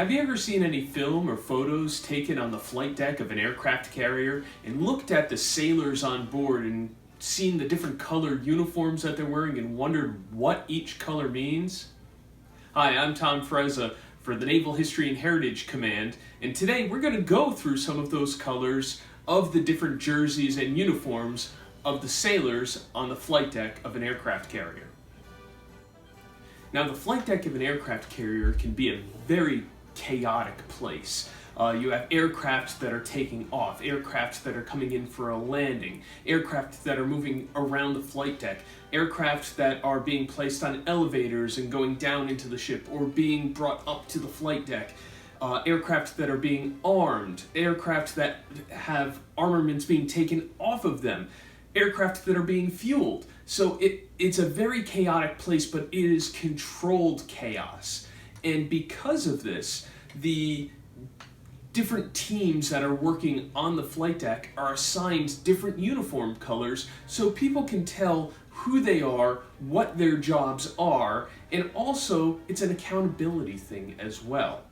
Have you ever seen any film or photos taken on the flight deck of an aircraft carrier and looked at the sailors on board and seen the different colored uniforms that they're wearing and wondered what each color means? Hi, I'm Tom Frezza for the Naval History and Heritage Command, and today we're going to go through some of those colors of the different jerseys and uniforms of the sailors on the flight deck of an aircraft carrier. Now, the flight deck of an aircraft carrier can be a very chaotic place. You have aircraft that are taking off, aircraft that are coming in for a landing, aircraft that are moving around the flight deck, aircraft that are being placed on elevators and going down into the ship or being brought up to the flight deck, aircraft that are being armed, aircraft that have armaments being taken off of them, aircraft that are being fueled. So it's a very chaotic place, but it is controlled chaos. And because of this, the different teams that are working on the flight deck are assigned different uniform colors so people can tell who they are, what their jobs are, and also it's an accountability thing as well.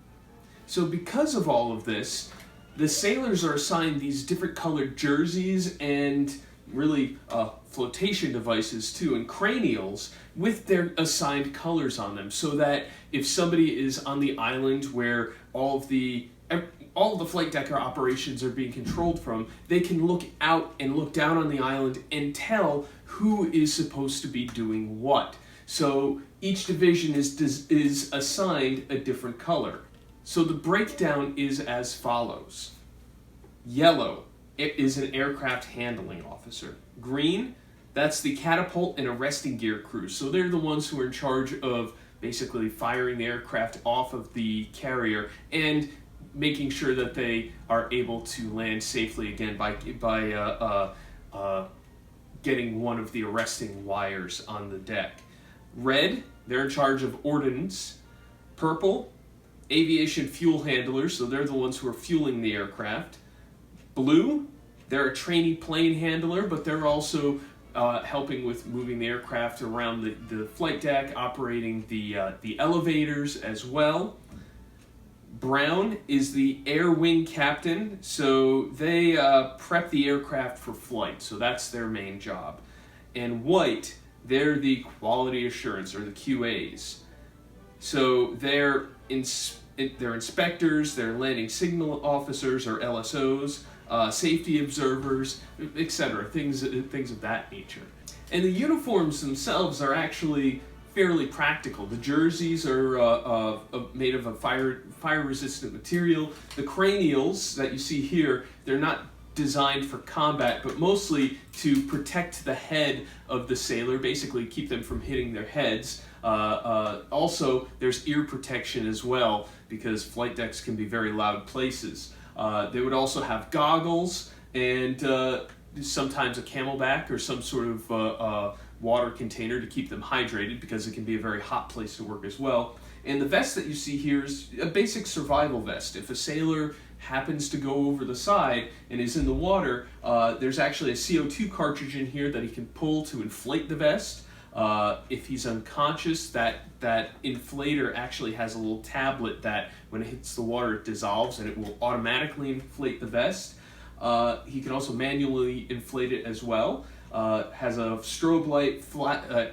So because of all of this, the sailors are assigned these different colored jerseys and really flotation devices too, and cranials with their assigned colors on them, so that if somebody is on the island where all of the flight deck operations are being controlled from, they can look out and look down on the island and tell who is supposed to be doing what. So each division is assigned a different color. So the breakdown is as follows. Yellow, it is an aircraft handling officer. Green, that's the catapult and arresting gear crews. So they're the ones who are in charge of basically firing the aircraft off of the carrier and making sure that they are able to land safely again by getting one of the arresting wires on the deck. Red, they're in charge of ordnance. Purple, aviation fuel handlers, so they're the ones who are fueling the aircraft. Blue, they're a trainee plane handler, but they're also helping with moving the aircraft around the flight deck, operating the elevators as well. Brown is the air wing captain, so they prep the aircraft for flight, so that's their main job. And white, they're the quality assurance, or the QAs. So they're inspectors, they're landing signal officers, or LSOs, safety observers, etc., things of that nature. And the uniforms themselves are actually fairly practical. The jerseys are made of a fire-resistant material. The cranials that you see here, they're not designed for combat, but mostly to protect the head of the sailor, basically keep them from hitting their heads. Also, there's ear protection as well, because flight decks can be very loud places. They would also have goggles and sometimes a camelback or some sort of water container to keep them hydrated, because it can be a very hot place to work as well. And the vest that you see here is a basic survival vest. If a sailor happens to go over the side and is in the water, there's actually a CO2 cartridge in here that he can pull to inflate the vest. If he's unconscious, that inflator actually has a little tablet that when it hits the water it dissolves and it will automatically inflate the vest. He can also manually inflate it as well. Has a strobe light,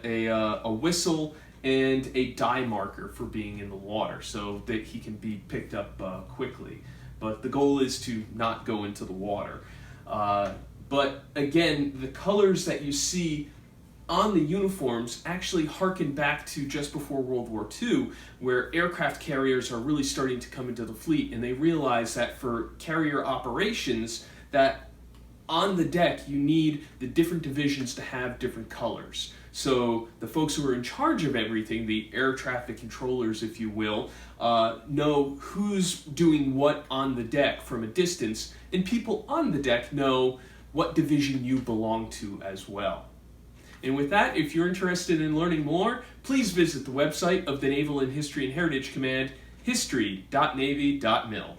a whistle, and a dye marker for being in the water so that he can be picked up quickly. But the goal is to not go into the water. But again, the colors that you see on the uniforms actually harken back to just before World War II, where aircraft carriers are really starting to come into the fleet, and they realize that for carrier operations, that on the deck you need the different divisions to have different colors. So the folks who are in charge of everything, the air traffic controllers, if you will, know who's doing what on the deck from a distance, and people on the deck know what division you belong to as well. And with that, if you're interested in learning more, please visit the website of the Naval and History and Heritage Command, history.navy.mil.